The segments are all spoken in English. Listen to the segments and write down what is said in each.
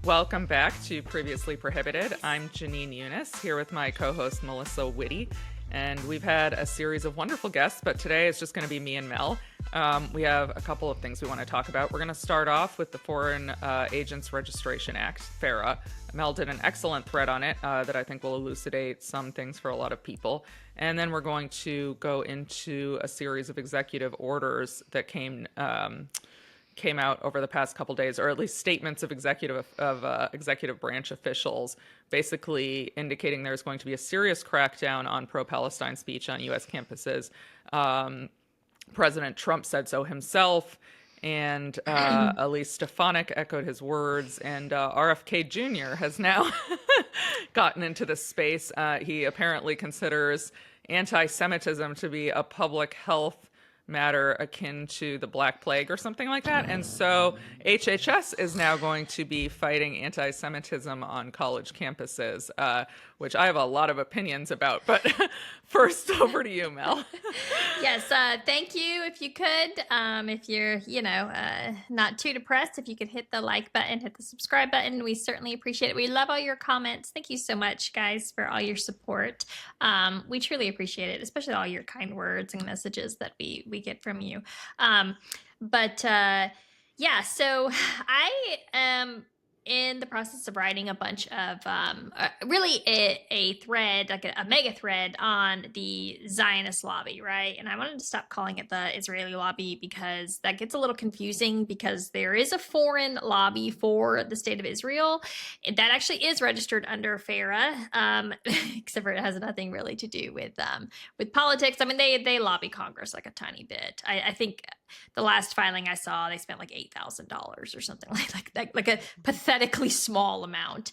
Welcome back to Previously Prohibited. I'm Jenin here with my co-host Melissa Whitty, and we've had a series of wonderful guests, but today it's just going to be me and Mel. We have a couple of things we want to talk about. We're going to start off with the Foreign Agents Registration Act, FARA. Mel did an excellent thread on it that I think will elucidate some things for a lot of people. And then we're going to go into a series of executive orders that came out over the past couple days, or at least statements of executive branch officials, basically indicating there's going to be a serious crackdown on pro-Palestine speech on U.S. campuses. President Trump said so himself, and Elise Stefanik echoed his words, and RFK Jr. has now gotten into this space. He apparently considers anti-Semitism to be a public health matter akin to the Black Plague or something like that. And so HHS is now going to be fighting anti-Semitism on college campuses, which I have a lot of opinions about. But first, over to you, Mel. Yes, thank you. If you could, if you're, not too depressed, if you could hit the like button, hit the subscribe button, we certainly appreciate it. We love all your comments. Thank you so much, guys, for all your support. We truly appreciate it, especially all your kind words and messages that we get from you. So I am in the process of writing a bunch of really a thread, like a mega thread on the Zionist lobby, right? And I wanted to stop calling it the Israeli lobby because that gets a little confusing, because there is a foreign lobby for the state of Israel that actually is registered under FARA, except for it has nothing really to do with politics. I mean, they lobby Congress like a tiny bit. I think the last filing I saw, they spent like $8,000 or something like a pathetically small amount.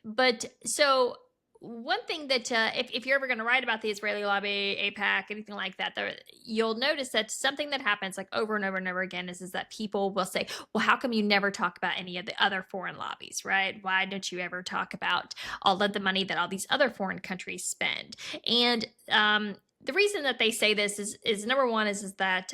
But so one thing that if you're ever going to write about the Israeli lobby, AIPAC, anything like that, you'll notice that something that happens like over and over and over again is that people will say, well, how come you never talk about any of the other foreign lobbies, right? Why don't you ever talk about all of the money that all these other foreign countries spend? And the reason that they say this is number one is that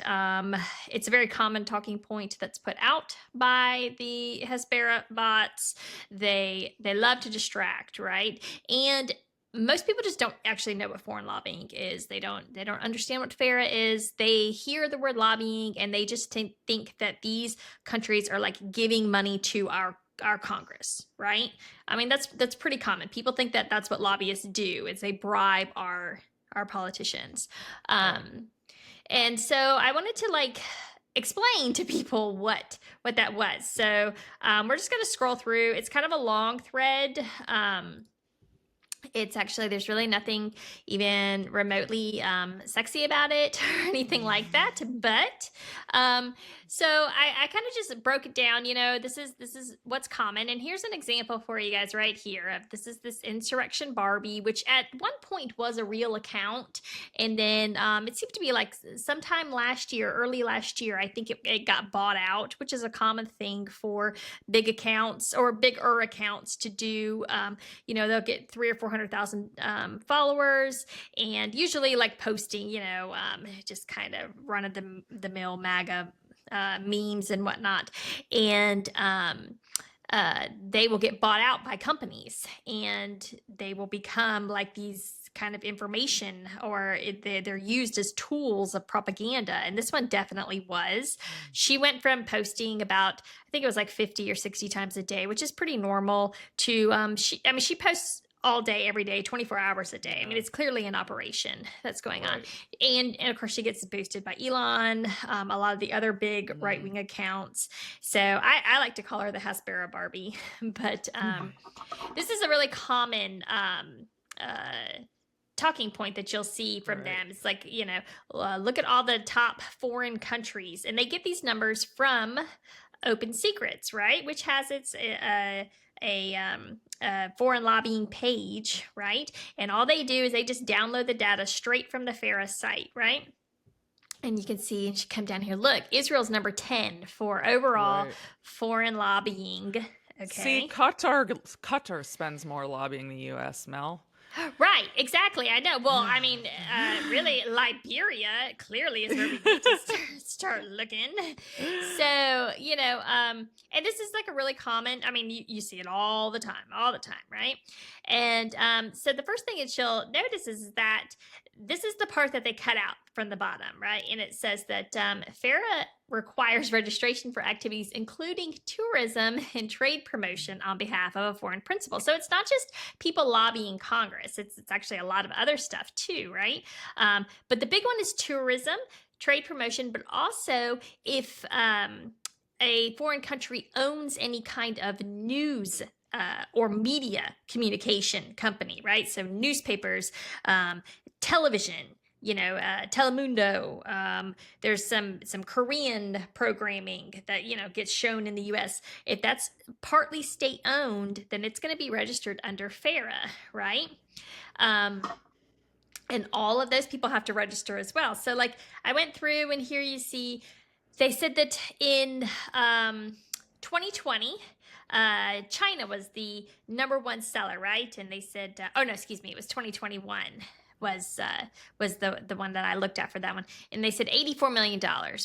it's a very common talking point that's put out by the Hespera bots. They love to distract, right? And most people just don't actually know what foreign lobbying is. They don't understand what FARA is. They hear the word lobbying and they just think that these countries are like giving money to our Congress, right? I mean, that's pretty common. People think that that's what lobbyists do, is they bribe our politicians. And so I wanted to explain to people what that was. So we're just going to scroll through. It's kind of a long thread. It's actually, there's really nothing even remotely sexy about it or anything like that. But so I kind of just broke it down. This is what's common. And here's an example for you guys right here of this Insurrection Barbie, which at one point was a real account. And then it seemed to be like sometime early last year, I think it got bought out, which is a common thing for big accounts or bigger accounts to do. They'll get 300,000 or 400,000 followers, and usually posting, just kind of run of the mill MAGA memes and whatnot. And they will get bought out by companies, and they will become like these kind of information, or they're used as tools of propaganda. And this one definitely was. She went from posting about, I think it was like 50 or 60 times a day, which is pretty normal, to she posts all day, every day, 24 hours a day. I mean, it's clearly an operation that's going on. And of course, she gets boosted by Elon, a lot of the other big right-wing accounts. So I like to call her the Hespera Barbie. But this is a really common talking point that you'll see from them. It's like, look at all the top foreign countries. And they get these numbers from OpenSecrets, right? Which has its foreign lobbying page, right? And all they do is they just download the data straight from the FARA site, right? And you can see, and she come down here, look, Israel's number 10 for overall foreign lobbying. Okay. See, Qatar spends more lobbying than the U.S., Mel. Right, exactly. I know. Well, I mean, really, Liberia clearly is where we need to start looking. So, and this is like a really common, I mean, you see it all the time, right? And so the first thing that she'll notice is that this is the part that they cut out from the bottom, right? And it says that FARA requires registration for activities including tourism and trade promotion on behalf of a foreign principal. So it's not just people lobbying Congress. It's actually a lot of other stuff too, right? But the big one is tourism, trade promotion, but also if a foreign country owns any kind of news or media communication company, right? So newspapers, television, Telemundo. There's some Korean programming that gets shown in the U.S. If that's partly state owned, then it's going to be registered under FARA, right? And all of those people have to register as well. So like I went through and here you see, they said that in 2020, China was the number one seller, right? And they said, it was 2021 was the one that I looked at for that one. And they said $84 million.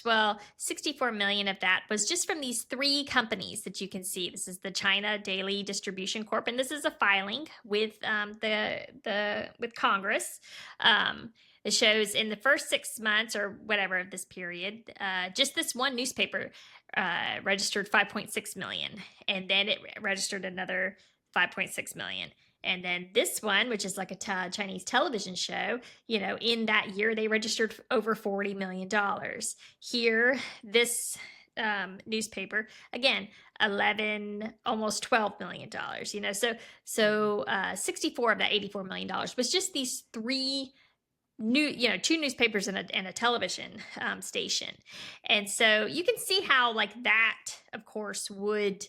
Well, 64 million of that was just from these three companies that you can see. This is the China Daily Distribution Corp, and this is a filing with with Congress. It shows in the first 6 months or whatever of this period, just this one newspaper registered 5.6 million, and then it registered another 5.6 million. And then this one, which is like a Chinese television show, in that year, they registered over $40 million. Here, this newspaper, again, 11, almost $12 million, so 64 of that $84 million was just these three two newspapers and a television station. And so you can see how like that, of course, would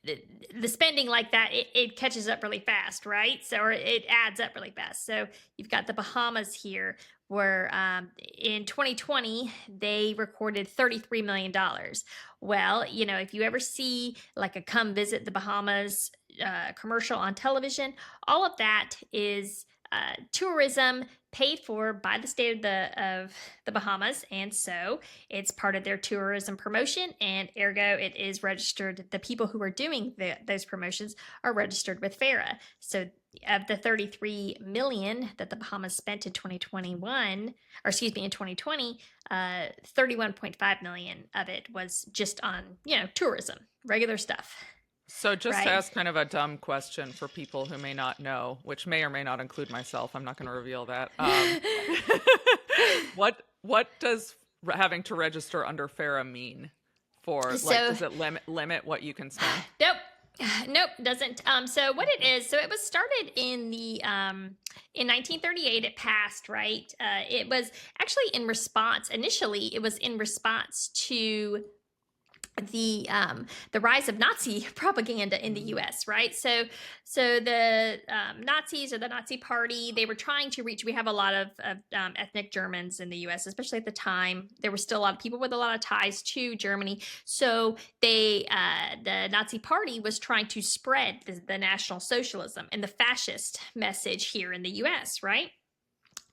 the spending like that, it catches up really fast, right? So, or it adds up really fast. So you've got the Bahamas here where in 2020, they recorded $33 million. Well, if you ever see like a come visit the Bahamas commercial on television, all of that is tourism paid for by the state of the Bahamas, and so it's part of their tourism promotion, and ergo it is registered. The people who are doing those promotions are registered with FARA. So of the 33 million that the Bahamas spent in 2020, 31.5 million of it was just on tourism, regular stuff. So just to ask kind of a dumb question for people who may not know, which may or may not include myself, I'm not going to reveal that. What does having to register under FARA mean for, does it limit what you can spend? Nope, doesn't. So what it is, so it was started in the in 1938. It passed, right? It was actually in response. Initially, it was in response to the rise of Nazi propaganda in the U.S., right? So the Nazis or the Nazi Party, they were trying to reach. We have a lot of ethnic Germans in the U.S., especially at the time. There were still a lot of people with a lot of ties to Germany. So the Nazi Party was trying to spread the National Socialism and the fascist message here in the U.S., right?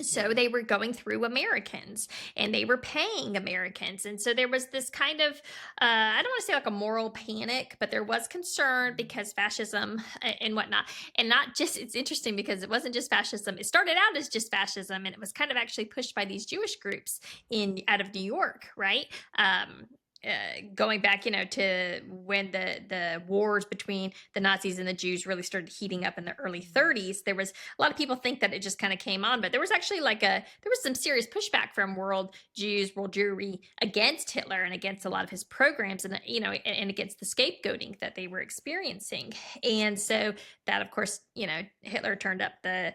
So they were going through Americans and they were paying Americans. And so there was this kind of, I don't want to say like a moral panic, but there was concern because fascism and whatnot. And not just, it's interesting because it wasn't just fascism. It started out as just fascism and it was kind of actually pushed by these Jewish groups out of New York, right? Going back, to when the wars between the Nazis and the Jews really started heating up in the early 30s, there was a lot of people think that it just kind of came on, but there was actually there was some serious pushback from world Jewry against Hitler and against a lot of his programs and, and against the scapegoating that they were experiencing. And so that, of course, Hitler turned up the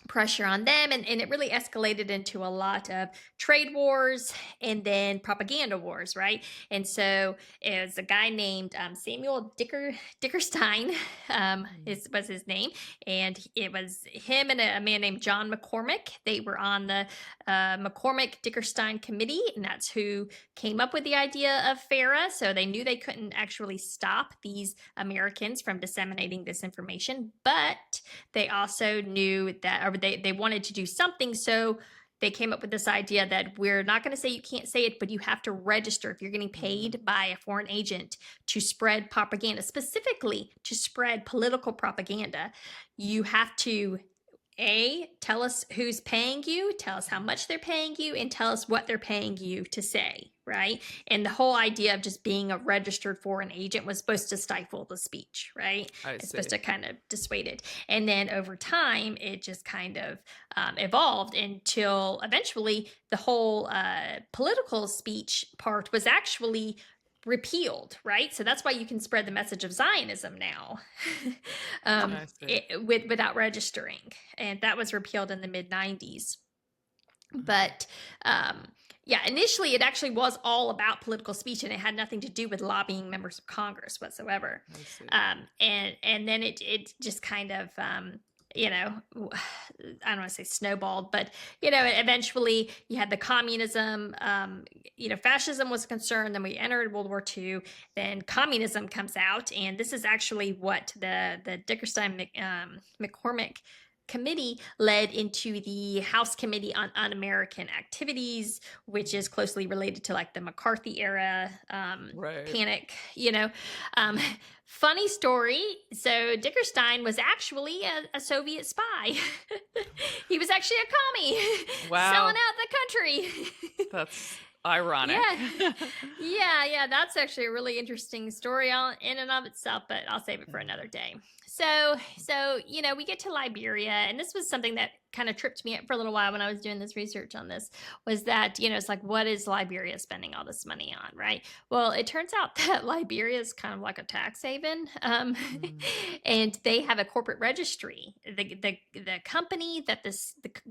pressure on them, and it really escalated into a lot of trade wars and then propaganda wars, right? And so it was a guy named Samuel Dickerstein was his name, and it was him and a man named John McCormick. They were on the McCormick-Dickerstein committee, and that's who came up with the idea of FARA. So they knew they couldn't actually stop these Americans from disseminating this information, but they also knew that, or they wanted to do something so they came up with this idea that we're not going to say you can't say it, but you have to register if you're getting paid by a foreign agent to spread propaganda, specifically to spread political propaganda. You have to tell us who's paying you, tell us how much they're paying you, and tell us what they're paying you to say, right? And the whole idea of just being a registered foreign agent was supposed to stifle the speech, right? It's supposed to kind of dissuade it. And then over time, it just kind of evolved until eventually the whole political speech part was actually repealed, right? So that's why you can spread the message of Zionism now without registering. And that was repealed in the mid 90s. But yeah, initially it actually was all about political speech, and it had nothing to do with lobbying members of Congress whatsoever. And then it just kind of I don't want to say snowballed, but eventually you had the communism. Fascism was a concern. Then we entered World War II. Then communism comes out, and this is actually what the Dickerstein-McCormick committee led into the House Committee on Un-American Activities, which is closely related to like the McCarthy era panic. Funny story. So Dickerstein was actually a Soviet spy. He was actually a commie. Wow. Selling out the country. That's ironic. Yeah. That's actually a really interesting story in and of itself, but I'll save it for another day. So we get to Liberia, and this was something that kind of tripped me up for a little while when I was doing this research on this, was that, it's like, what is Liberia spending all this money on, right? Well, it turns out that Liberia is kind of like a tax haven, and they have a corporate registry. The company that the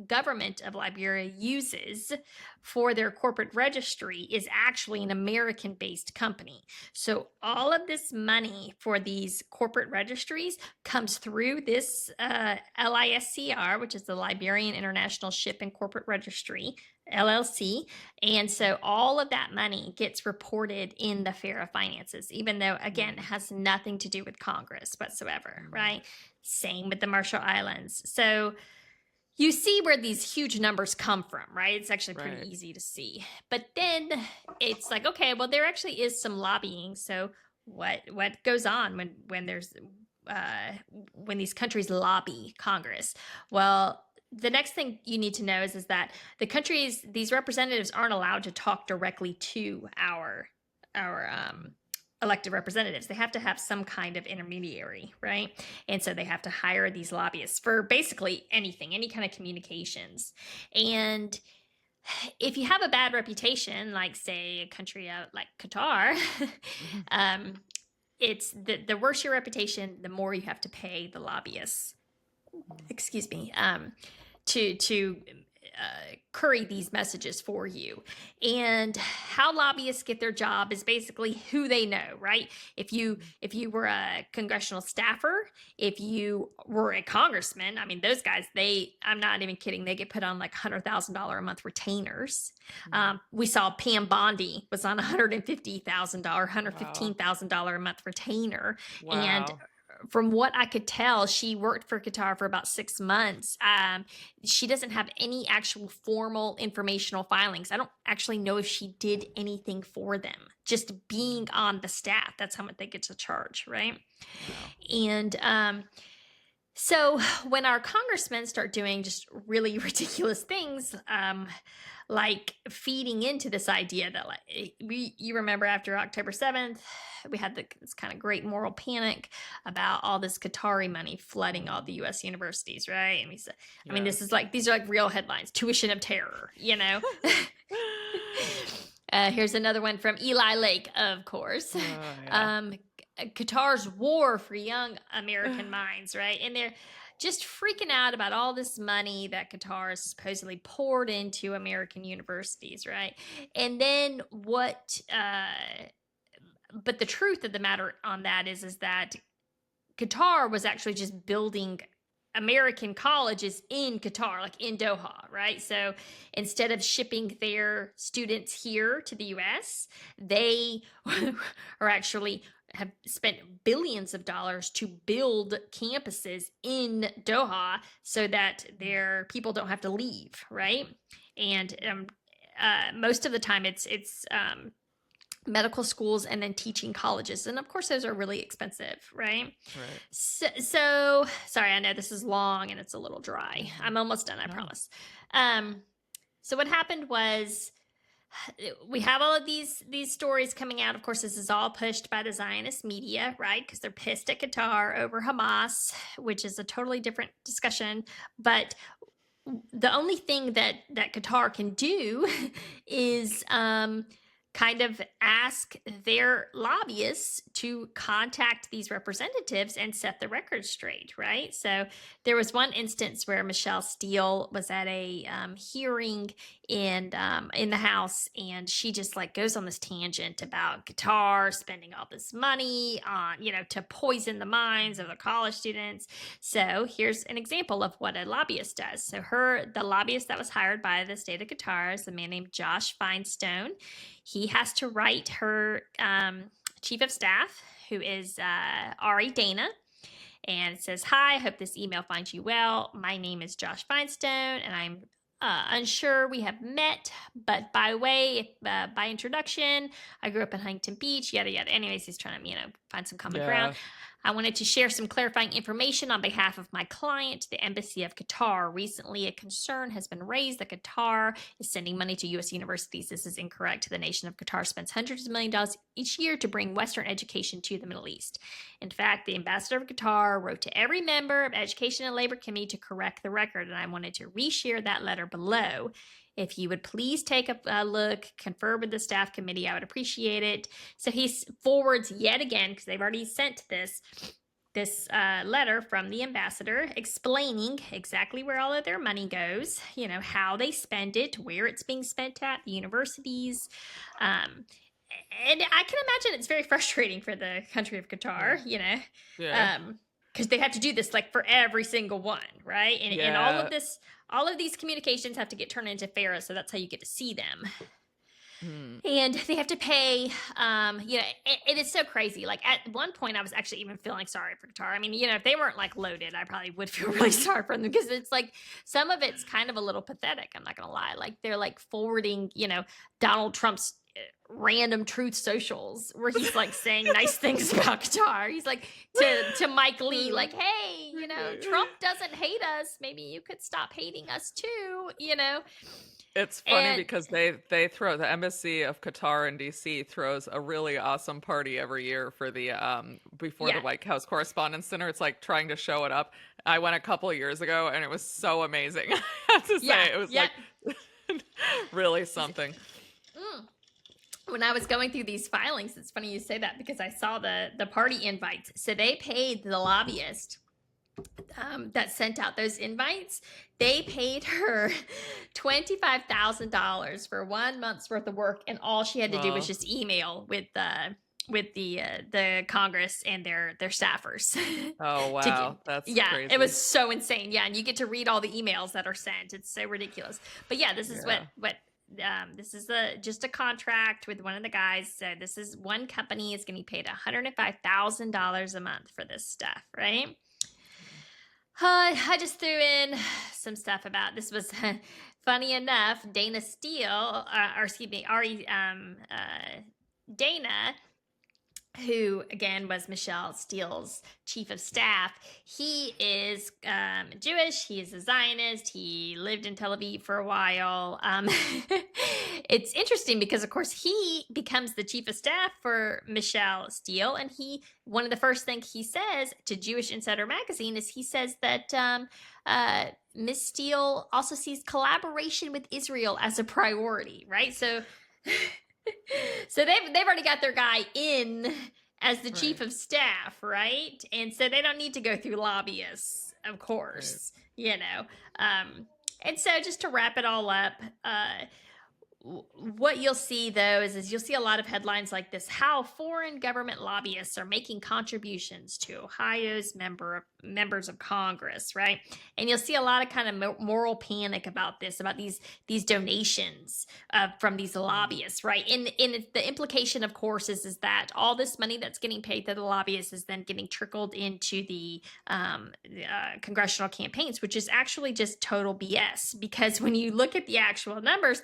government of Liberia uses for their corporate registry is actually an American-based company. So all of this money for these corporate registries comes through this LISCR, which is the Liberian International Ship and Corporate Registry, LLC. And so all of that money gets reported in the FARA finances, even though, again, it has nothing to do with Congress whatsoever, right? Same with the Marshall Islands. So you see where these huge numbers come from, right? It's actually pretty easy to see. But then it's like, okay, well, there actually is some lobbying. So what goes on when there's when these countries lobby Congress? Well, the next thing you need to know is that the countries, these representatives aren't allowed to talk directly to our elected representatives. They have to have some kind of intermediary, right? And so they have to hire these lobbyists for basically anything, any kind of communications. And if you have a bad reputation, like say a country like Qatar, it's the worse your reputation, the more you have to pay the lobbyists. Excuse me. To curry these messages for you. And how lobbyists get their job is basically who they know, right? If you were a congressional staffer, if you were a congressman, I mean, those guys, I'm not even kidding, they get put on like $100,000 a month retainers. We saw Pam Bondi was on $150,000, $115,000 a month retainer. Wow. And from what I could tell, she worked for Qatar for about 6 months. She doesn't have any actual formal informational filings. I don't actually know if she did anything for them. Just being on the staff, that's how much they get to charge, right? Wow. And so when our congressmen start doing just really ridiculous things, like feeding into this idea that you remember after October 7th, we had this kind of great moral panic about all this Qatari money flooding all the U.S. universities, right? And we said, I mean, these are like real headlines, tuition of terror, Here's another one from Eli Lake, of course. Qatar's war for young American minds, right? And they're just freaking out about all this money that Qatar has supposedly poured into American universities, right? And then but the truth of the matter on that is that Qatar was actually just building American colleges in Qatar, like in Doha, right? So instead of shipping their students here to the US, they are actually have spent billions of dollars to build campuses in Doha so that their people don't have to leave, right? and most of the time it's medical schools and then teaching colleges, and of course those are really expensive, right? Right. So sorry, I know this is long and it's a little dry. I'm almost done, I promise. So what happened was, we have all of these stories coming out. Of course, this is all pushed by the Zionist media, right? Because they're pissed at Qatar over Hamas, which is a totally different discussion. But the only thing that Qatar can do is kind of ask their lobbyists to contact these representatives and set the record straight, right? So there was one instance where Michelle Steele was at a hearing in the House, and she just like goes on this tangent about Qatar spending all this money on, to poison the minds of the college students. So here's an example of what a lobbyist does. So the lobbyist that was hired by the state of Qatar is a man named Josh Feinstein. He has to write her chief of staff, who is Ari Dana, and it says, "Hi, I hope this email finds you well. My name is Josh Feinstein, and I'm unsure we have met, but by introduction, I grew up in Huntington Beach, yada, yada." Anyways, he's trying to, find some common ground. I wanted to share some clarifying information on behalf of my client, the Embassy of Qatar. Recently, a concern has been raised that Qatar is sending money to U.S. universities. This is incorrect. The nation of Qatar spends hundreds of millions of dollars each year to bring Western education to the Middle East. In fact, the ambassador of Qatar wrote to every member of Education and Labor Committee to correct the record, and I wanted to reshare that letter below. If you would please take a look, confer with the staff committee, I would appreciate it. So he forwards yet again, because they've already sent this letter from the ambassador explaining exactly where all of their money goes, how they spend it, where it's being spent at, the universities. And I can imagine it's very frustrating for the country of Qatar, because they have to do this like for every single one, right? And all of these communications have to get turned into FARA, so that's how you get to see them. And they have to pay, it is so crazy. Like at one point I was actually even feeling sorry for Qatar. I mean, if they weren't like loaded, I probably would feel really sorry for them, because it's like some of it's kind of a little pathetic. I'm not going to lie. Like they're like forwarding, Donald Trump's random truth socials where he's like saying nice things about Qatar. He's like to Mike Lee, like, "Hey, Trump doesn't hate us. Maybe you could stop hating us too." It's funny because they throw, the Embassy of Qatar in DC throws a really awesome party every year for the before the White House Correspondents' Dinner. It's like trying to show it up. I went a couple of years ago and it was so amazing. I have to say, it was like really something. When I was going through these filings, it's funny you say that, because I saw the party invites. So they paid the lobbyist that sent out those invites. They paid her $25,000 for 1 month's worth of work, and all she had to do was just email with the Congress and their staffers. Oh wow, that's crazy. It was so insane. Yeah, and you get to read all the emails that are sent. It's so ridiculous. But yeah, this is what this is just a contract with one of the guys. So this is one company is getting paid $105,000 a month for this stuff, right? I just threw in some stuff about this. Was funny enough. Dana Steele, Ari Dana, who again was Michelle Steele's chief of staff. He is Jewish. He is a Zionist. He lived in Tel Aviv for a while. It's interesting because, of course, he becomes the chief of staff for Michelle Steele, and one of the first things he says to Jewish Insider magazine is he says that Miss Steele also sees collaboration with Israel as a priority, right? So they've already got their guy in as the chief of staff, right? And so they don't need to go through lobbyists, of course, And so just to wrap it all up, what you'll see though is you'll see a lot of headlines like this: how foreign government lobbyists are making contributions to Ohio's members of Congress, right? And you'll see a lot of kind of moral panic about this, about these donations from these lobbyists, right? And the implication, of course, is that all this money that's getting paid to the lobbyists is then getting trickled into the congressional campaigns, which is actually just total BS. Because when you look at the actual numbers,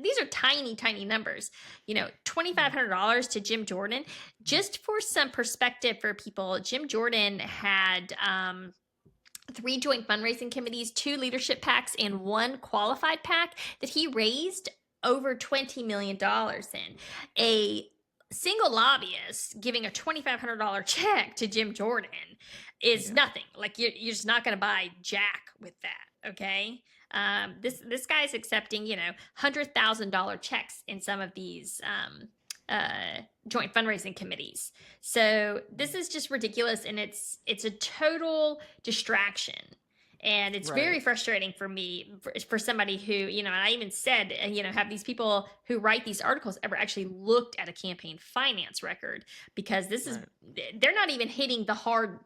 these are tiny, tiny numbers. $2,500 to Jim Jordan. Just for some perspective for people, Jim Jordan had 3 joint fundraising committees, 2 leadership PACs, and 1 qualified PAC that he raised over $20 million in. A single lobbyist giving a $2,500 check to Jim Jordan is nothing. Like, you're just not going to buy jack with that, okay? This guy's accepting, $100,000 checks in some of these joint fundraising committees. So this is just ridiculous, and it's a total distraction. And it's very frustrating for me, for somebody who, and I even said, have these people who write these articles ever actually looked at a campaign finance record? Because this is, they're not even hitting the hard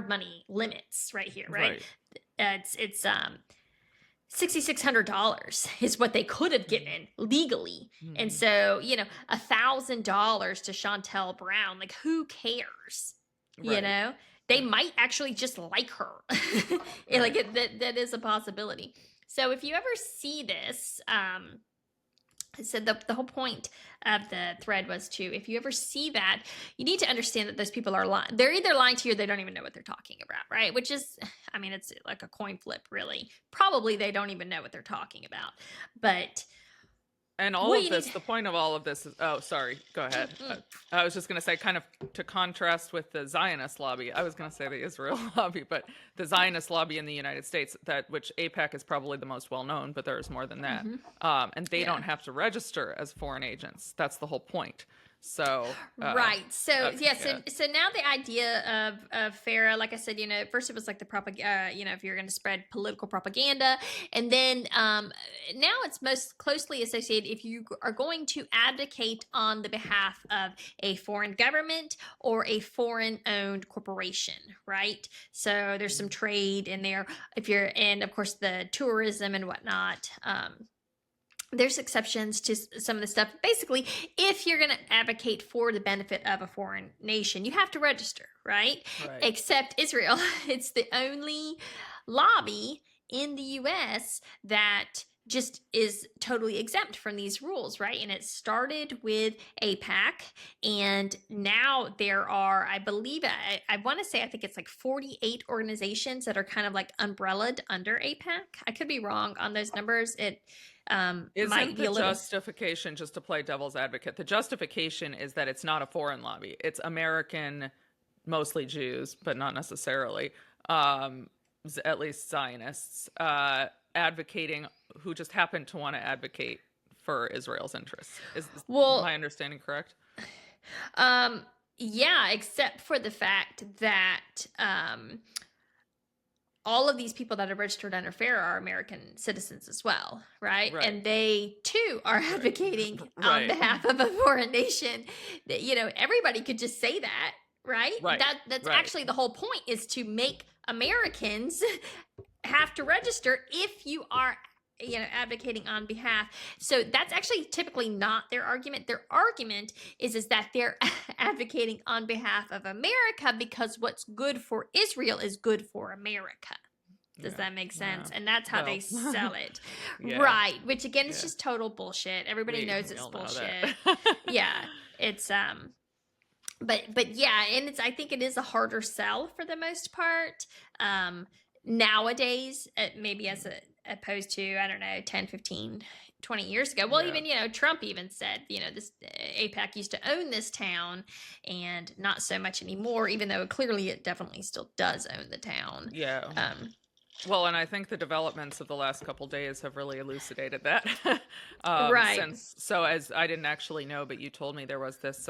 money limits right here, right? It's $6,600 is what they could have given legally. And so, $1,000 to Chantel Brown, like, who cares? They might actually just like her. Like, that is a possibility. So if you ever see this, so the whole point of the thread was if you ever see that, you need to understand that those people are lying. They're either lying to you or they don't even know what they're talking about, right? Which is, it's like a coin flip, really. Probably they don't even know what they're talking about. But... And all of this, the point of all of this is, oh, sorry, go ahead. I was just going to say, kind of to contrast with the Zionist lobby, I was going to say the Israel lobby, but the Zionist lobby in the United States, which AIPAC is probably the most well-known, but there's more than that. And they don't have to register as foreign agents. That's the whole point. So right. So So now the idea of FARA, like I said, first it was like the propaganda, if you're going to spread political propaganda, and then now it's most closely associated if you are going to advocate on the behalf of a foreign government or a foreign-owned corporation, right? So there's some trade in there. And of course the tourism and whatnot. There's exceptions to some of the stuff. Basically, if you're going to advocate for the benefit of a foreign nation, you have to register, right? Except Israel. It's the only lobby in the U.S. that just is totally exempt from these rules, right? And it started with AIPAC, and now there are, I believe, I want to say, I think it's like 48 organizations that are kind of like umbrellaed under AIPAC. I could be wrong on those numbers. Isn't the justification, just to play devil's advocate, the justification is that it's not a foreign lobby. It's American, mostly Jews, but not necessarily, at least Zionists, advocating, who just happen to want to advocate for Israel's interests. Is my understanding correct? Yeah, except for the fact that all of these people that are registered under FARA are American citizens as well, right? And they too are advocating on behalf of a foreign nation. That, everybody could just say that, right? That's actually the whole point, is to make Americans have to register if you are advocating on behalf. So that's actually typically not their argument. Their argument is that they're advocating on behalf of America because what's good for Israel is good for America. Does that make sense? And that's how they sell it. Right. Which again is just total bullshit. Everybody knows it's bullshit. It's but yeah, and I think it is a harder sell for the most part. Nowadays, maybe as opposed to, I don't know, 10, 15, 20 years ago. Well, even, Trump even said, this AIPAC used to own this town, and not so much anymore, even though clearly it definitely still does own the town. Well, and I think the developments of the last couple days have really elucidated that. So as I didn't actually know, but you told me there was this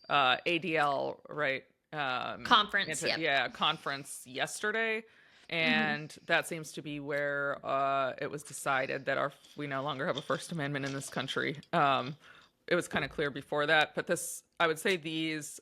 ADL, right? Conference. Conference yesterday. Mm-hmm. And that seems to be where it was decided that we no longer have a First Amendment in this country. It was kind of clear before that, but I would say these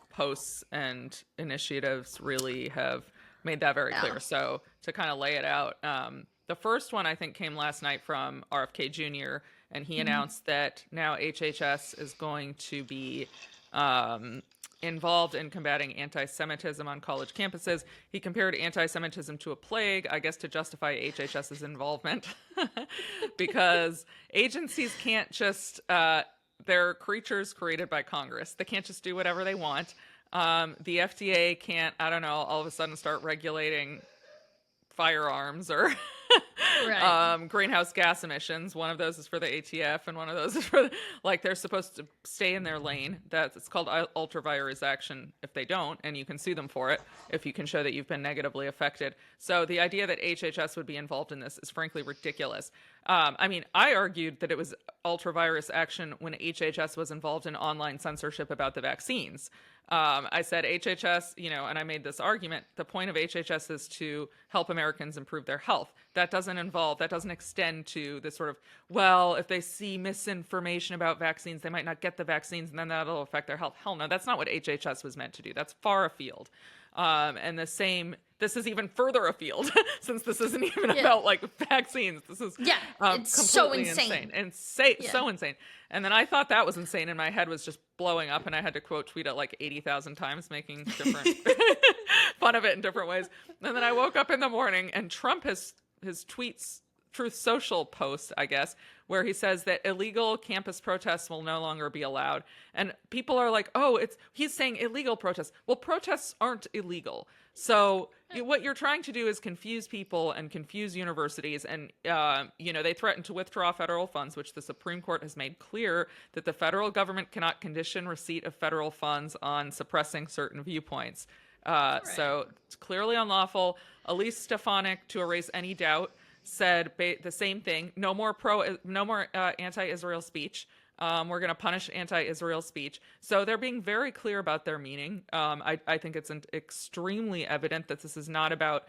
posts and initiatives really have made that very Yeah. clear. So to kind of lay it out, the first one I think came last night from RFK Jr., and he Mm-hmm. announced that now HHS is going to be um, involved in combating anti-Semitism on college campuses. He compared anti-Semitism to a plague, I guess, to justify HHS's involvement, because agencies can't just they're creatures created by Congress. They can't just do whatever they want. The FDA can't, I don't know, all of a sudden start regulating firearms or Right. greenhouse gas emissions. One of those is for the ATF, and one of those is for like they're supposed to stay in their lane. It's called ultra-virus action if they don't, and you can sue them for it if you can show that you've been negatively affected. So the idea that HHS would be involved in this is frankly ridiculous. I mean, I argued that it was ultra-virus action when HHS was involved in online censorship about the vaccines. I said HHS, and I made this argument. The point of HHS is to help Americans improve their health. That doesn't extend to this sort of, well, if they see misinformation about vaccines, they might not get the vaccines, and then that'll affect their health. Hell no, that's not what HHS was meant to do. That's far afield. And this is even further afield since this isn't even about like vaccines. This is it's so completely insane. and so insane. And then I thought that was insane, and my head was just blowing up, and I had to quote tweet it like 80,000 times, making different fun of it in different ways. And then I woke up in the morning, and Trump has his tweets, Truth Social post, I guess, where he says that illegal campus protests will no longer be allowed. And people are like, oh, he's saying illegal protests. Well, protests aren't illegal. So what you're trying to do is confuse people and confuse universities. And, they threaten to withdraw federal funds, which the Supreme Court has made clear that the federal government cannot condition receipt of federal funds on suppressing certain viewpoints. So it's clearly unlawful. Elise Stefanik, to erase any doubt, said the same thing. No more anti-Israel speech. We're going to punish anti-Israel speech. So they're being very clear about their meaning. I think it's extremely evident that this is not about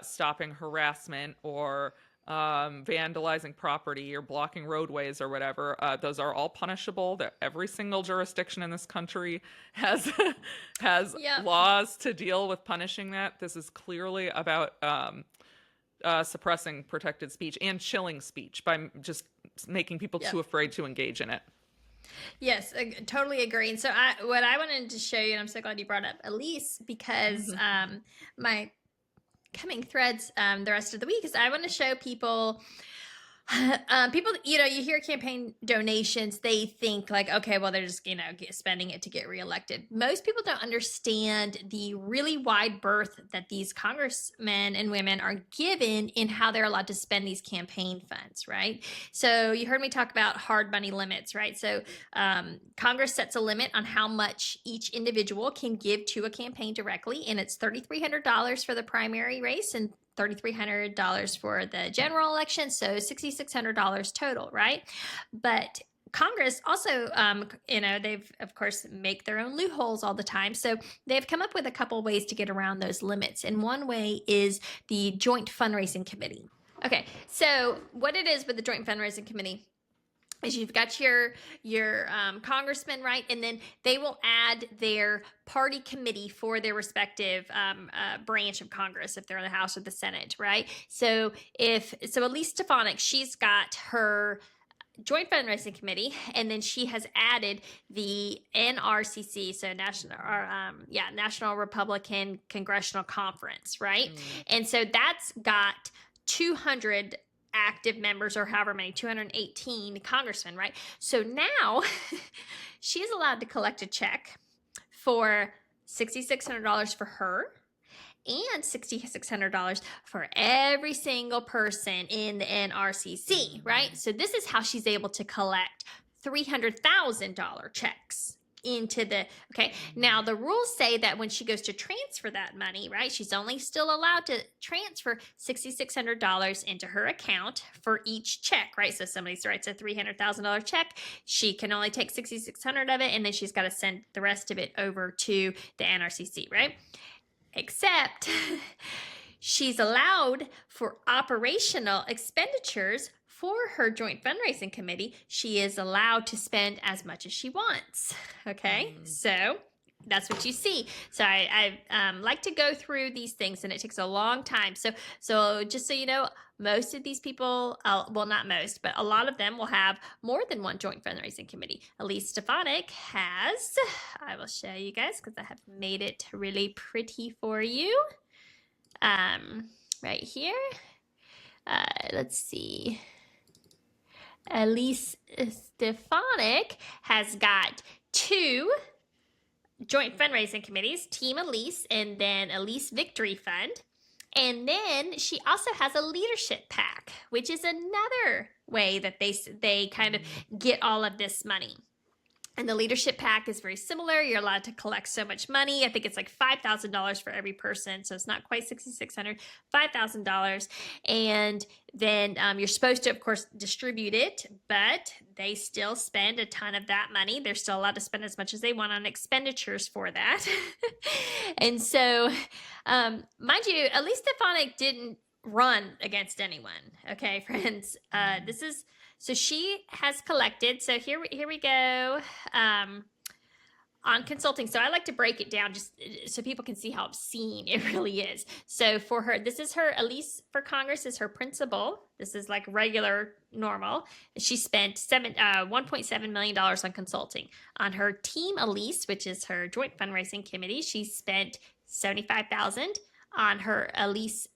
stopping harassment or vandalizing property or blocking roadways or whatever. Those are all punishable. Every single jurisdiction in this country has laws to deal with punishing that. This is clearly about suppressing protected speech and chilling speech by just making people too afraid to engage in it. Yes, I totally agree. And so what I wanted to show you, and I'm so glad you brought up Elise, because my coming threads the rest of the week is I want to show people you hear campaign donations, they think like, okay, well, they're just, spending it to get reelected. Most people don't understand the really wide berth that these congressmen and women are given in how they're allowed to spend these campaign funds, right? So you heard me talk about hard money limits, right? So Congress sets a limit on how much each individual can give to a campaign directly, and it's $3,300 for the primary race and $3,300 for the general election, so $6,600 total, right? But Congress also, they've, of course, make their own loopholes all the time. So they've come up with a couple ways to get around those limits. And one way is the Joint Fundraising Committee. Okay, so what it is with the Joint Fundraising Committee is you've got your congressman, right? And then they will add their party committee for their respective branch of Congress, if they're in the House or the Senate, right? So Elise Stefanik, she's got her Joint Fundraising Committee, and then she has added the NRCC, so National Republican Congressional Conference, right? And so that's got 200 active members, or however many, 218 congressmen, right? So now she's allowed to collect a check for $6,600 for her and $6,600 for every single person in the NRCC, right? So this is how she's able to collect $300,000 checks into okay. Now the rules say that when she goes to transfer that money, right, she's only still allowed to transfer $6,600 into her account for each check, right? So somebody writes a $300,000 check, she can only take $6,600 of it, and then she's got to send the rest of it over to the NRCC, right? Except she's allowed for operational expenditures for her joint fundraising committee. She is allowed to spend as much as she wants. Okay, so that's what you see. So I like to go through these things, and it takes a long time. So just so you know, most of these people, well, not most, but a lot of them will have more than one joint fundraising committee. Elise Stefanik has. I will show you guys because I have made it really pretty for you. Right here. Let's see. Elise Stefanik has got 2 joint fundraising committees, Team Elise and then Elise Victory Fund. And then she also has a leadership pack, which is another way that they kind of get all of this money. And the leadership pack is very similar. You're allowed to collect so much money. I think it's like $5,000 for every person. So it's not quite $6,600, $5,000. And then you're supposed to, of course, distribute it, but they still spend a ton of that money. They're still allowed to spend as much as they want on expenditures for that. And so, mind you, Elise Stefanik didn't run against anyone. Okay, friends. So she has collected. So here we go on consulting. So I like to break it down just so people can see how obscene it really is. So for her, this is her, Elise for Congress is her principal. This is like regular, normal. She spent $1.7 million on consulting. On her Team Elise, which is her joint fundraising committee, she spent $75,000. On her Elise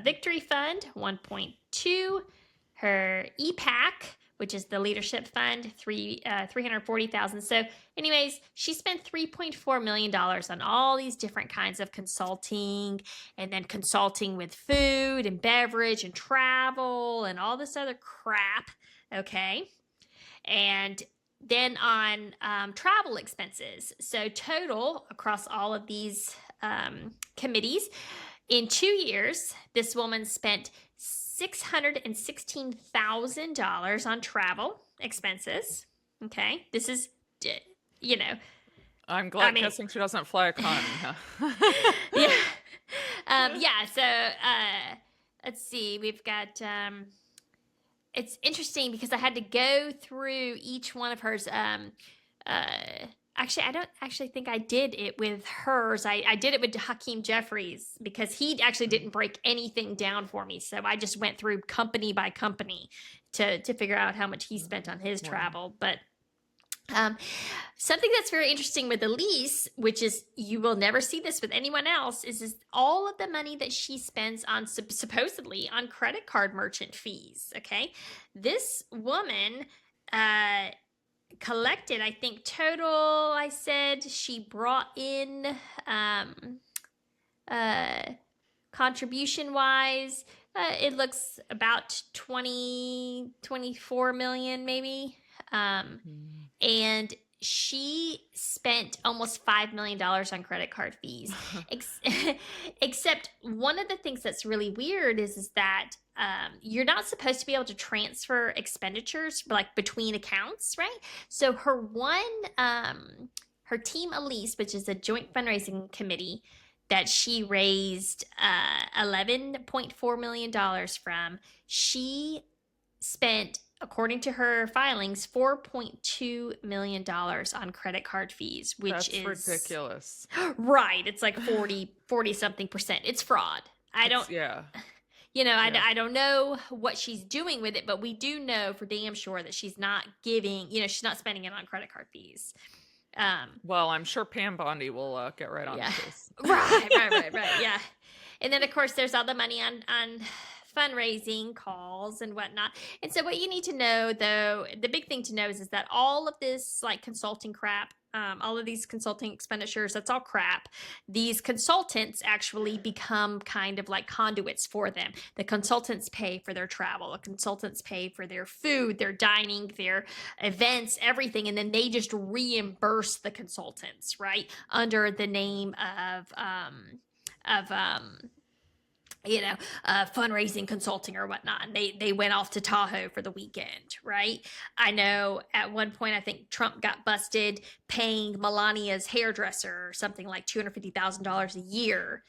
Victory Fund, 1.2. Her EPAC, which is the leadership fund, $340,000. So anyways, she spent $3.4 million on all these different kinds of consulting, and then consulting with food and beverage and travel and all this other crap. Okay. And then on travel expenses. So total across all of these committees, in 2 years, this woman spent $616,000 on travel expenses. Okay. This is, I'm guessing she doesn't fly economy, huh? Yeah. So let's see. We've got, it's interesting because I had to go through each one of hers. Actually, I don't actually think I did it with hers. I did it with Hakeem Jeffries because he actually didn't break anything down for me. So I just went through company by company to figure out how much he spent on his travel. But something that's very interesting with Elise, which is you will never see this with anyone else, is all of the money that she spends on supposedly on credit card merchant fees. Okay, this woman collected, I think total, I said she brought in contribution wise, it looks about 24 million maybe. And she spent almost $5 million on credit card fees. Except one of the things that's really weird is that you're not supposed to be able to transfer expenditures like between accounts, right? So her Team Elise, which is a joint fundraising committee that she raised $11.4 million from, she spent, according to her filings, $4.2 million on credit card fees, which is ridiculous. Right. It's like 40 something percent. It's fraud. I don't know what she's doing with it, but we do know for damn sure that she's not she's not spending it on credit card fees. Well, I'm sure Pam Bondi will get right on this. Right. Yeah. And then of course there's all the money on fundraising calls and whatnot. And so what you need to know, though, the big thing to know is that all of this like consulting crap, all of these consulting expenditures, that's all crap. These consultants actually become kind of like conduits for them. The consultants pay for their travel. The consultants pay for their food, their dining, their events, everything. And then they just reimburse the consultants, right? Under the name of fundraising consulting or whatnot. And they went off to Tahoe for the weekend, right? I know at one point, I think Trump got busted paying Melania's hairdresser something like $250,000 a year.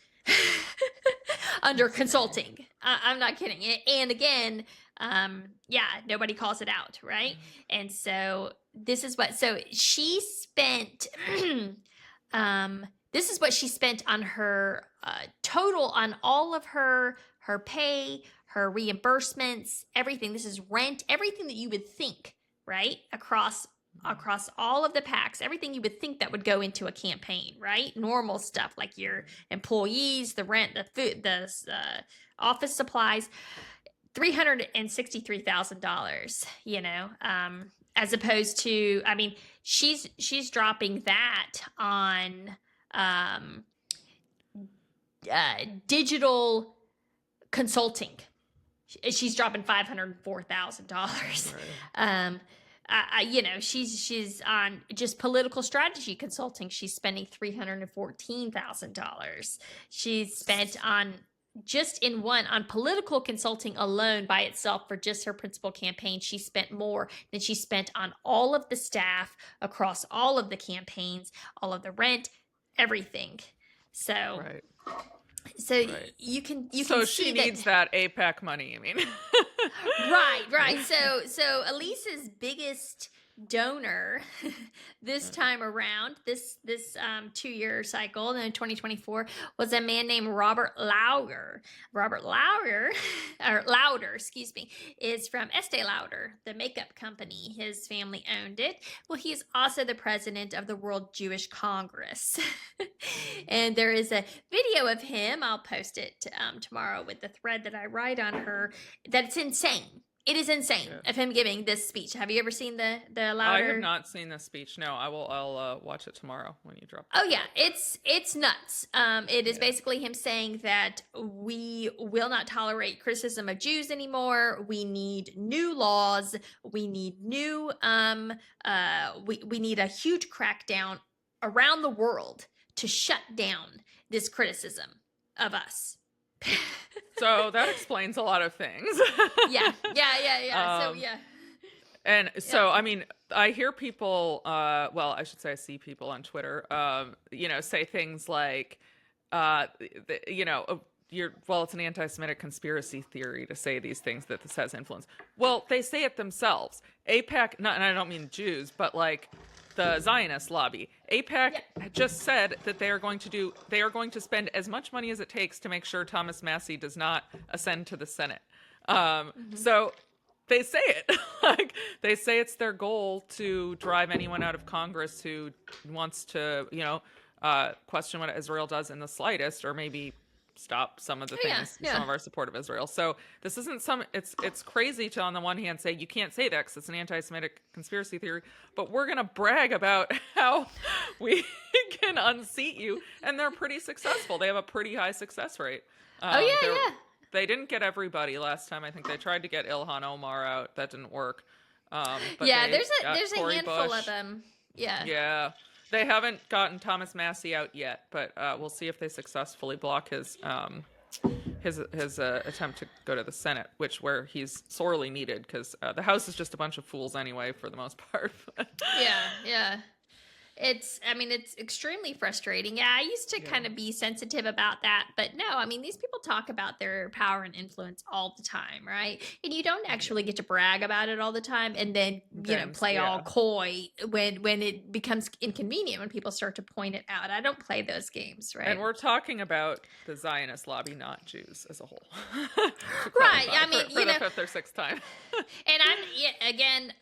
under consulting. I'm not kidding. And again, nobody calls it out, right? And so this is what, so she spent, this is what she spent on her total on all of her pay, her reimbursements, everything. This is rent, everything that you would think, right? Across all of the PACs, everything you would think that would go into a campaign, right? Normal stuff like your employees, the rent, the food, the office supplies, $363,000, as opposed to, I mean, she's dropping that on digital consulting. She's dropping $504,000. Right. She's on just political strategy consulting. She's spending $314,000. She's spent on just on political consulting alone by itself for just her principal campaign. She spent more than she spent on all of the staff across all of the campaigns, all of the rent, everything. So, right. you can so see she needs that APAC money, you mean? right. So Elise's biggest donor this time around, this 2-year cycle in 2024, was a man named Robert Lauder. Robert Lauder, is from Estee Lauder, the makeup company. His family owned it. Well, he is also the president of the World Jewish Congress. And there is a video of him. I'll post it tomorrow with the thread that I write on her. That's insane. It is insane of him giving this speech. Have you ever seen the Lauder? I have not seen this speech. No, I will. I'll watch it tomorrow when you drop it. Oh yeah, it's nuts. It is basically him saying that we will not tolerate criticism of Jews anymore. We need new laws. We need new. We need a huge crackdown around the world to shut down this criticism of us. So that explains a lot of things. Yeah. And so, I mean, I hear people, I should say I see people on Twitter, say things like, it's an anti-Semitic conspiracy theory to say these things, that this has influence. Well, they say it themselves. AIPAC, and I don't mean Jews, but like the Zionist lobby. AIPAC just said that they are going to spend as much money as it takes to make sure Thomas Massie does not ascend to the Senate. So they say it. Like, they say it's their goal to drive anyone out of Congress who wants to, question what Israel does in the slightest, or maybe stop some of the things, some of our support of Israel. So this isn't it's crazy to, on the one hand, say you can't say that because it's an anti-Semitic conspiracy theory, but we're going to brag about how we can unseat you. And they're pretty successful. They have a pretty high success rate. They didn't get everybody last time. I think they tried to get Ilhan Omar out. That didn't work. But there's a handful Bush. of them. Yeah. Yeah. They haven't gotten Thomas Massie out yet, but we'll see if they successfully block his attempt to go to the Senate, where he's sorely needed, because the House is just a bunch of fools anyway, for the most part. Yeah. It's extremely frustrating. Yeah, I used to kind of be sensitive about that, but no, I mean, these people talk about their power and influence all the time, right? And you don't actually get to brag about it all the time, and then play all coy when it becomes inconvenient, when people start to point it out. I don't play those games, right? And we're talking about the Zionist lobby, not Jews as a whole. Right. I mean, for the fifth or sixth time. And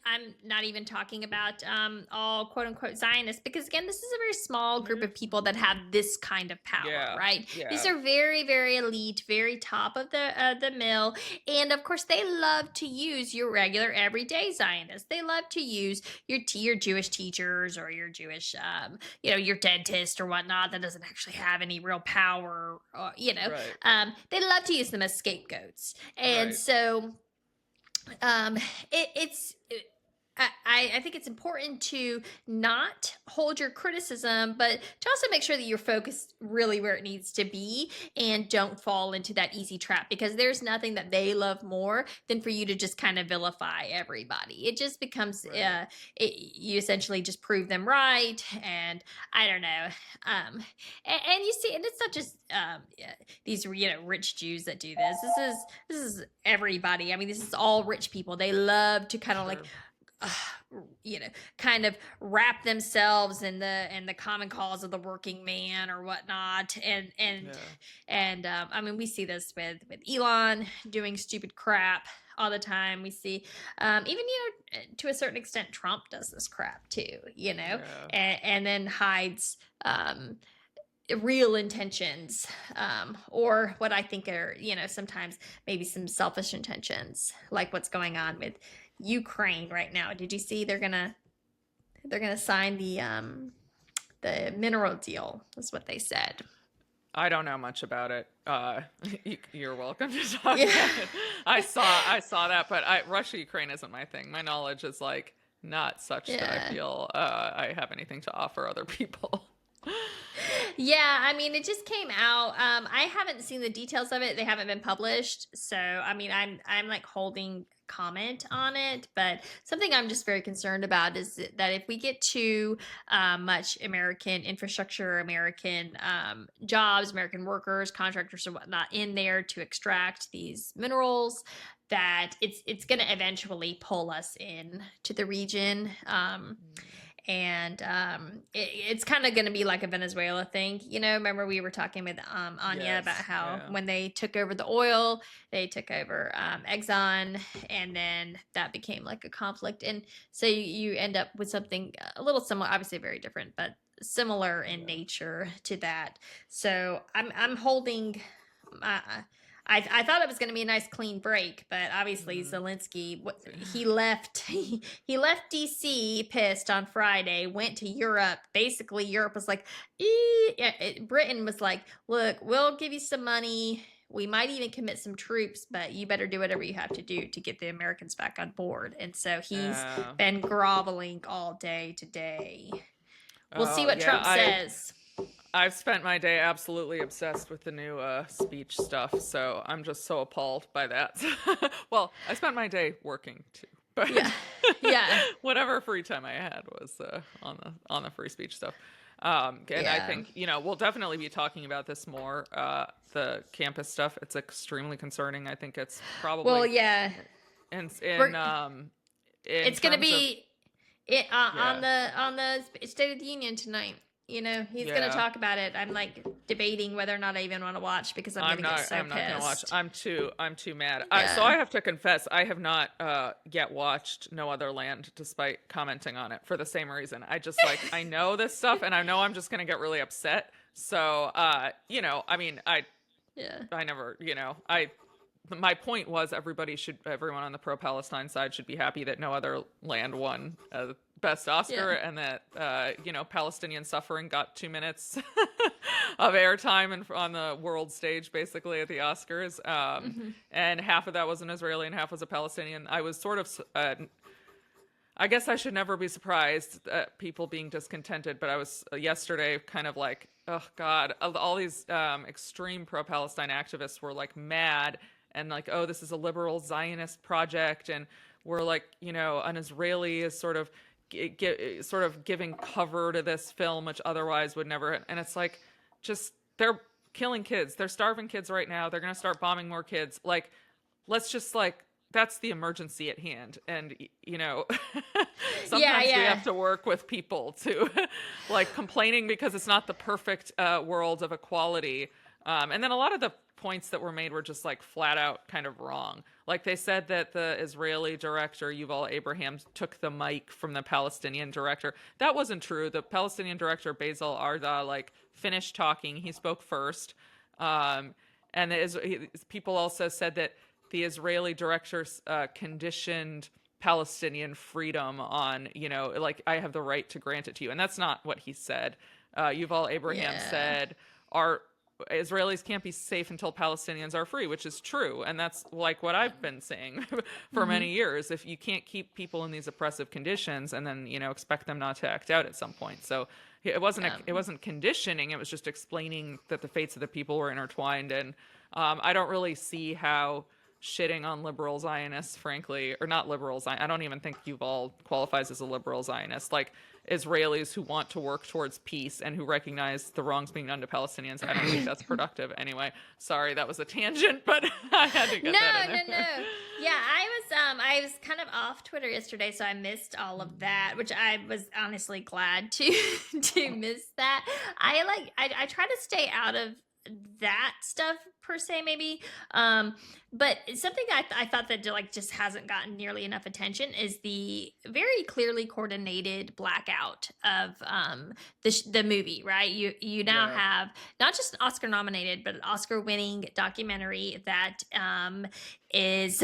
I'm not even talking about all quote unquote Zionists, because again, this is a very small group of people that have this kind of power, right? Yeah. These are very, very elite, very top of the mill, and of course, they love to use your regular, everyday Zionists. They love to use your Jewish teachers, or your Jewish, your dentist or whatnot that doesn't actually have any real power. Right. They love to use them as scapegoats, and so I think it's important to not hold your criticism, but to also make sure that you're focused really where it needs to be and don't fall into that easy trap, because there's nothing that they love more than for you to just kind of vilify everybody. It just becomes Right. you essentially just prove them right, and I don't know. And you see, and it's not just yeah, these rich Jews that do this. This is everybody. I mean, this is all rich people. They love to kind of like Sure. uh, kind of wrap themselves in the common cause of the working man or whatnot, Yeah. and I mean, we see this with Elon doing stupid crap all the time. We see even to a certain extent Trump does this crap too, Yeah. and then hides real intentions, or what I think are sometimes maybe some selfish intentions, like what's going on with Ukraine right now. Did you see they're gonna sign the mineral deal? Is what they said. I don't know much about it. You're welcome to talk Yeah. about it. I saw that, but Russia Ukraine isn't my thing. My knowledge is like not such that I Yeah. feel I have anything to offer other people. Yeah, I mean, it just came out. I haven't seen the details of it; they haven't been published. So, I mean, I'm like holding comment on it. But something I'm just very concerned about is that if we get too much American infrastructure, American jobs, American workers, contractors, and whatnot in there to extract these minerals, that it's going to eventually pull us in to the region. And it's kind of going to be like a Venezuela thing. Remember we were talking with Anya about Yes. how Yeah. when they took over the oil, they took over Exxon, and then that became like a conflict. And so you end up with something a little similar, obviously very different, but similar in Yeah. nature to that. So I'm holding. Uh, I thought it was going to be a nice clean break, but obviously Mm. Zelensky, he left he left DC pissed on Friday, went to Europe. Basically, Europe was like, Britain was like, look, we'll give you some money. We might even commit some troops, but you better do whatever you have to do to get the Americans back on board. And so he's Uh, been groveling all day today. We'll see oh what yeah. Trump I says. I've spent my day absolutely obsessed with the new speech stuff, so I'm just so appalled by that. Well, I spent my day working too, but Yeah. Yeah. whatever free time I had was on the free speech stuff. And I Yeah. think we'll definitely be talking about this more. The campus stuff. It's extremely concerning. I think it's Well, probably yeah. in We're in it's gonna terms of be it on yeah the State of the Union tonight. He's gonna yeah. talk about it. I'm like debating whether or not I even want to watch because I'm gonna get so I'm not gonna watch. pissed. I'm too mad. So Yeah. I have to confess, I have not yet watched No Other Land, despite commenting on it for the same reason. I just I know this stuff, and I know I'm just gonna get really upset. So I mean, Yeah. I never I. My point was everyone on the pro-Palestine side should be happy that No Other Land won best Oscar, Yeah. and that Palestinian suffering got 2 minutes of airtime on the world stage, basically at the Oscars. Hmm. And half of that was an Israeli and half was a Palestinian. I was sort of I guess I should never be surprised at people being discontented, but I was yesterday kind of like, oh God, all these extreme pro-Palestine activists were like mad and like, oh, this is a liberal Zionist project, and we're like, an Israeli is sort of giving cover to this film, which otherwise would never. And it's like, just they're killing kids, they're starving kids right now, they're gonna start bombing more kids. Like, let's just that's the emergency at hand. And Yeah. sometimes we Yeah. have to work with people to like complaining because it's not the perfect world of equality. And then a lot of the points that were made were just like flat out kind of wrong. Like they said that the Israeli director Yuval Abraham took the mic from the Palestinian director. That wasn't true. The Palestinian director Basil Arda finished talking. He spoke first. And people also said that the Israeli director conditioned Palestinian freedom on, I have the right to grant it to you. And that's not what he said. Yuval Abraham Yeah. said, our Israelis can't be safe until Palestinians are free, which is true. And that's like what I've been saying for many years. If you can't keep people in these oppressive conditions and then, expect them not to act out at some point. So it wasn't conditioning. It was just explaining that the fates of the people were intertwined. And I don't really see how shitting on liberal Zionists, frankly, or not liberals. I don't even think Yuval qualifies as a liberal Zionist. Like Israelis who want to work towards peace and who recognize the wrongs being done to Palestinians. I don't think that's productive. Anyway, sorry, that was a tangent, but I had to get that in there. No. Yeah, I was kind of off Twitter yesterday, so I missed all of that, which I was honestly glad to miss that. I try to stay out of that stuff per se, maybe, but something I thought that like just hasn't gotten nearly enough attention is the very clearly coordinated blackout of the movie, right? You now have not just an Oscar nominated but an Oscar winning documentary that is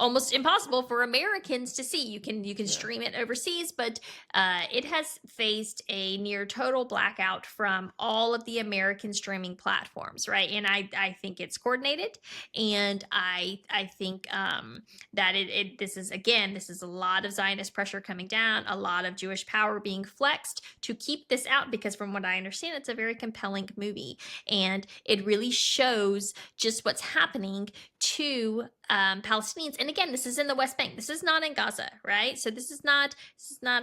almost impossible for Americans to see. You can stream it overseas, but it has faced a near total blackout from all of the American streaming platforms, right? And I think it's coordinated, and I think that this is a lot of Zionist pressure coming down, a lot of Jewish power being flexed to keep this out, because from what I understand, it's a very compelling movie, and it really shows just what's happening to Palestinians. And again, this is in the West Bank. This is not in Gaza, right? So this is not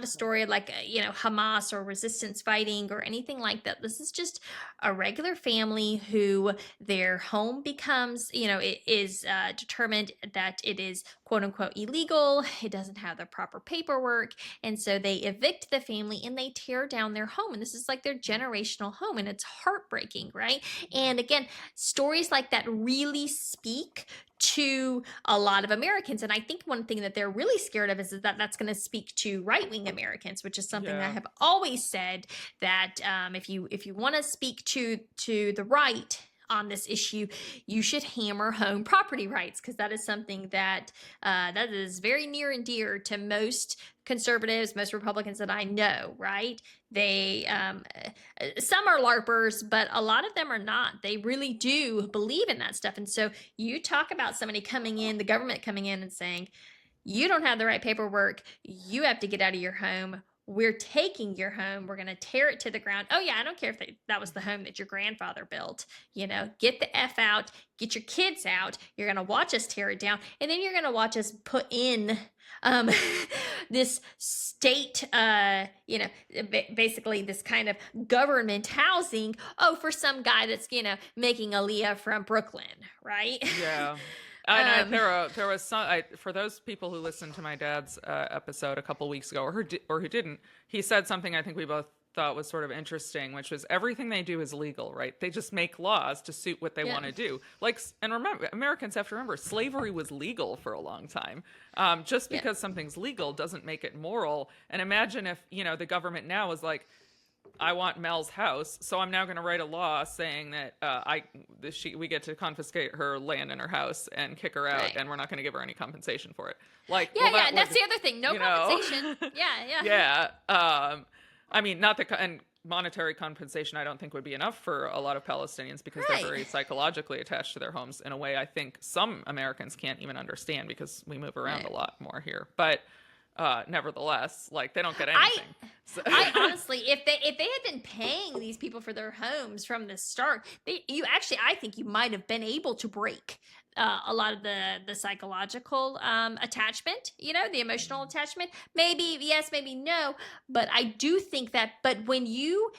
a story like Hamas or resistance fighting or anything like that. This is just a regular family who their home becomes, it is determined that it is quote unquote illegal. It doesn't have the proper paperwork, and so they evict the family and they tear down their home. And this is like their generational home, and it's heartbreaking, right? And again, stories like that really speak to a lot of Americans. And I think one thing that they're really scared of is that that's going to speak to right-wing Americans, which is something I have always said, that if you want to speak to the right on this issue, you should hammer home property rights, because that is something that that is very near and dear to most conservatives, most Republicans that I know, right? They some are LARPers, but a lot of them are not. They really do believe in that stuff. And so you talk about somebody coming in, the government coming in and saying, you don't have the right paperwork, you have to get out of your home, we're taking your home, we're going to tear it to the ground. Oh yeah, I don't care if that was the home that your grandfather built. Get the F out, get your kids out. You're going to watch us tear it down, and then you're going to watch us put in this state, basically this kind of government housing, for some guy that's, making Aaliyah from Brooklyn, right? Yeah. And there was some, for those people who listened to my dad's episode a couple weeks ago, or who didn't, he said something I think we both thought was sort of interesting, which was everything they do is legal, right? They just make laws to suit what they want to do. And remember, Americans have to remember, slavery was legal for a long time. Just because something's legal doesn't make it moral. And imagine if, the government now is like, I want Mel's house, so I'm now going to write a law saying that we get to confiscate her land and her house and kick her out, and we're not going to give her any compensation for it. And that's the other thing. No compensation. Yeah. I mean, and monetary compensation I don't think would be enough for a lot of Palestinians, because they're very psychologically attached to their homes in a way I think some Americans can't even understand, because we move around a lot more here. But nevertheless, they don't get anything. I honestly, if they had been paying these people for their homes from the start, I think you might have been able to break a lot of the psychological attachment, the emotional attachment. Maybe yes, maybe no, but I do think that. But when you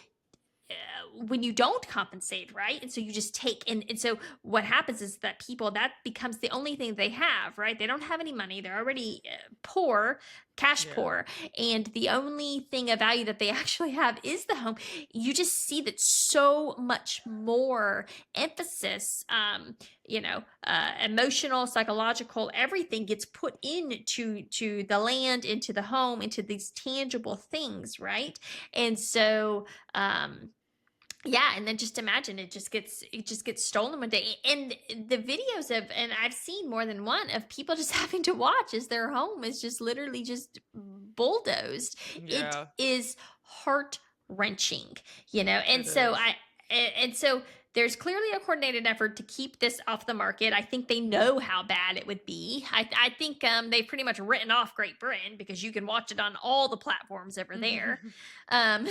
don't compensate, right? And so you just take, and so what happens is that people, that becomes the only thing they have, right? They don't have any money. They're already poor, cash poor. And the only thing of value that they actually have is the home. You just see that so much more emphasis, emotional, psychological, everything gets put into the land, into the home, into these tangible things, right? And so, and then just imagine it just gets stolen one day. And the videos and I've seen more than one of people just having to watch as their home is just literally just bulldozed. Yeah. It is heart wrenching, and so there's clearly a coordinated effort to keep this off the market. I think they know how bad it would be. I think they've pretty much written off Great Britain because you can watch it on all the platforms over there. Um,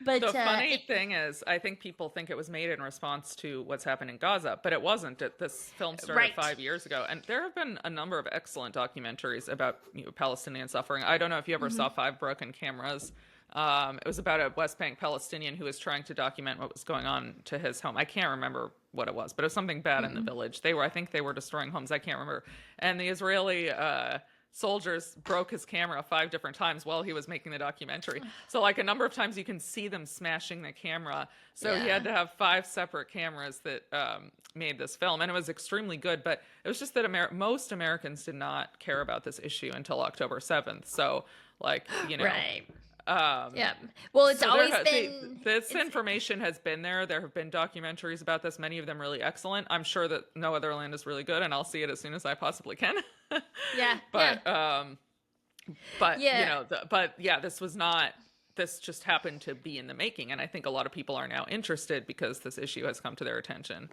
but The funny thing is, I think people think it was made in response to what's happened in Gaza, but it wasn't. This film started right. 5 years ago, and there have been a number of excellent documentaries about Palestinian suffering. I don't know if you ever saw Five Broken Cameras. It was about a West Bank Palestinian who was trying to document what was going on to his home. I can't remember what it was, but it was something bad in the village. I think they were destroying homes. I can't remember. And the Israeli soldiers broke his camera 5 different times while he was making the documentary. So like a number of times you can see them smashing the camera. So he had to have 5 separate cameras that made this film, and it was extremely good. But it was just that most Americans did not care about this issue until October 7th. So like, right. Yeah. Well, it's always been... This information has been there. There have been documentaries about this, many of them really excellent. I'm sure that No Other Land is really good, and I'll see it as soon as I possibly can. Yeah. This was not... This just happened to be in the making, and I think a lot of people are now interested because this issue has come to their attention.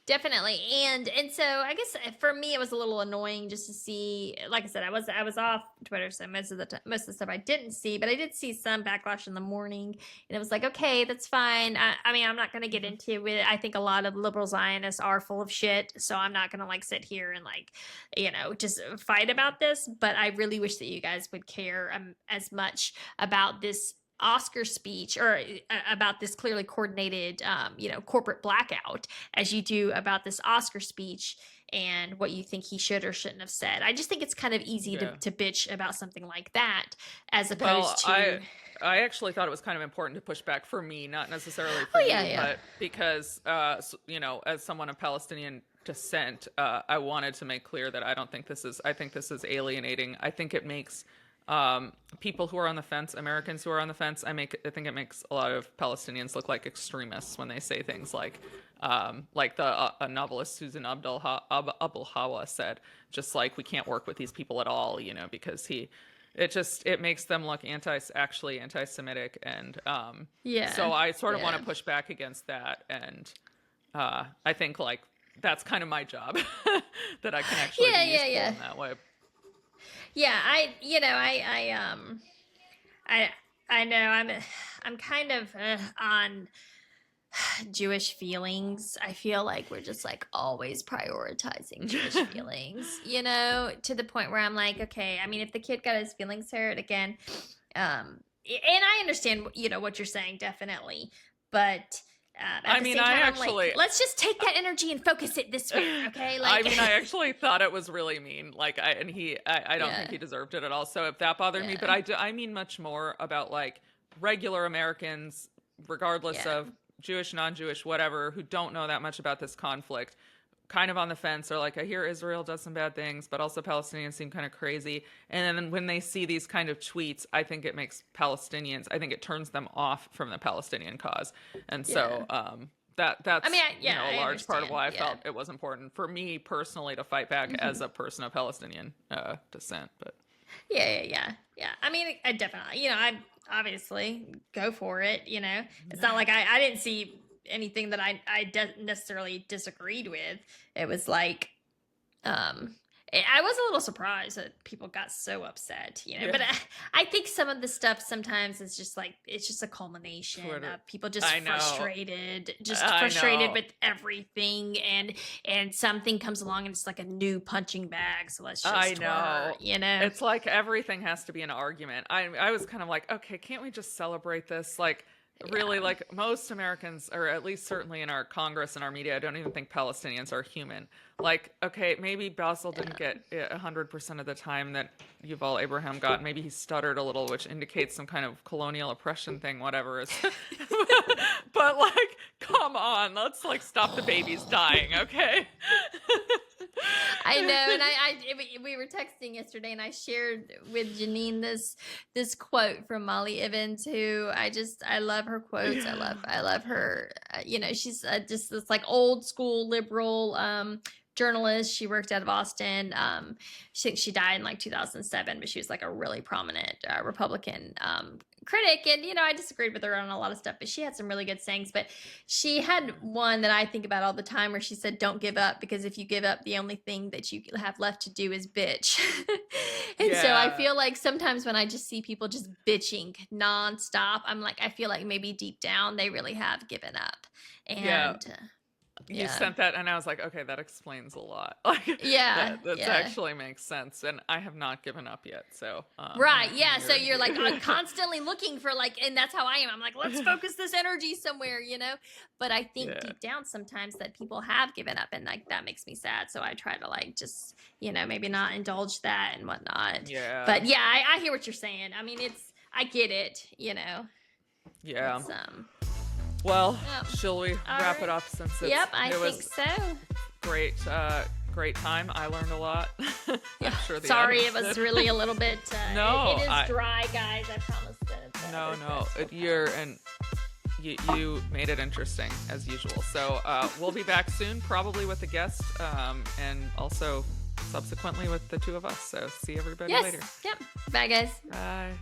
Definitely. And so I guess for me it was a little annoying just to see, like I said, I was off Twitter, so most of the stuff I didn't see, but I did see some backlash in the morning, and it was like, okay, that's fine. I mean, I'm not going to get into it. I think a lot of liberal Zionists are full of shit, so I'm not going to like sit here and like, just fight about this, but I really wish that you guys would care as much about this Oscar speech or about this clearly coordinated, corporate blackout as you do about this Oscar speech and what you think he should or shouldn't have said. I just think it's kind of easy to bitch about something like that as opposed to... I actually thought it was kind of important to push back for me, not necessarily for you, but because, as someone of Palestinian descent, I wanted to make clear that I think this is alienating. I think it makes... people who are on the fence, Americans who are on the fence, I think it makes a lot of Palestinians look like extremists when they say things like a novelist Susan Abdul Hawa said, just like, we can't work with these people at all, because it makes them look actually anti-Semitic, and so I sort of want to push back against that, and I think like that's kind of my job that I can actually be useful in that way. Yeah, I know I'm kind of on Jewish feelings. I feel like we're just like always prioritizing Jewish feelings, to the point where I'm like, okay, I mean, if the kid got his feelings hurt again, and I understand, what you're saying, definitely, but at the same time, I'm like, let's just take that energy and focus it this way, okay? Like, I actually thought it was really mean. Like, I don't think he deserved it at all. So if that bothered me, but I mean much more about like regular Americans, regardless of Jewish, non-Jewish, whatever, who don't know that much about this conflict, kind of on the fence, or like, I hear Israel does some bad things, but also Palestinians seem kind of crazy. And then when they see these kind of tweets, I think it makes I think it turns them off from the Palestinian cause. And so that's a large part of why I felt it was important for me personally to fight back as a person of Palestinian descent. But yeah. I mean, I definitely, I obviously go for it. It's not like I didn't see anything that I necessarily disagreed with. It was like, I was a little surprised that people got so upset, but I think some of the stuff sometimes is just like, it's just a culmination of people just frustrated with everything. And something comes along and it's like a new punching bag. So let's just, it's like everything has to be an argument. I was kind of like, okay, can't we just celebrate this? Like, really, like most Americans, or at least certainly in our Congress and our media, I don't even think Palestinians are human. Like, okay, maybe Basil didn't get 100% of the time that Yuval Abraham got. Maybe he stuttered a little, which indicates some kind of colonial oppression thing, whatever. But like, come on, let's like stop the babies dying, okay? I know, and we were texting yesterday, and I shared with Jenin this quote from Molly Evans, who I love her quotes. I love her. She's just this like old school liberal journalist. She worked out of Austin. She died in like 2007, but she was like a really prominent Republican critic. And, I disagreed with her on a lot of stuff, but she had some really good sayings. But she had one that I think about all the time where she said, don't give up, because if you give up, the only thing that you have left to do is bitch. And so I feel like sometimes when I just see people just bitching nonstop, I'm like, I feel like maybe deep down they really have given up. And you sent that and I was like, okay, that explains a lot. Like, that actually makes sense. And I have not given up yet. So right, so you're like, I'm constantly looking for like, and that's how I am. I'm like, let's focus this energy somewhere, But I think deep down sometimes that people have given up, and like that makes me sad. So I try to like just maybe not indulge that and whatnot. Yeah. But I hear what you're saying. I mean, I get it. Yeah. It's, well, shall we wrap it up since I think so. Great time. I learned a lot. I'm sure Sorry, it was really a little bit. No, it is dry, guys. I promise that. You made it interesting as usual. So we'll be back soon, probably with a guest, and also subsequently with the two of us. So see everybody later. Yep. Bye, guys. Bye.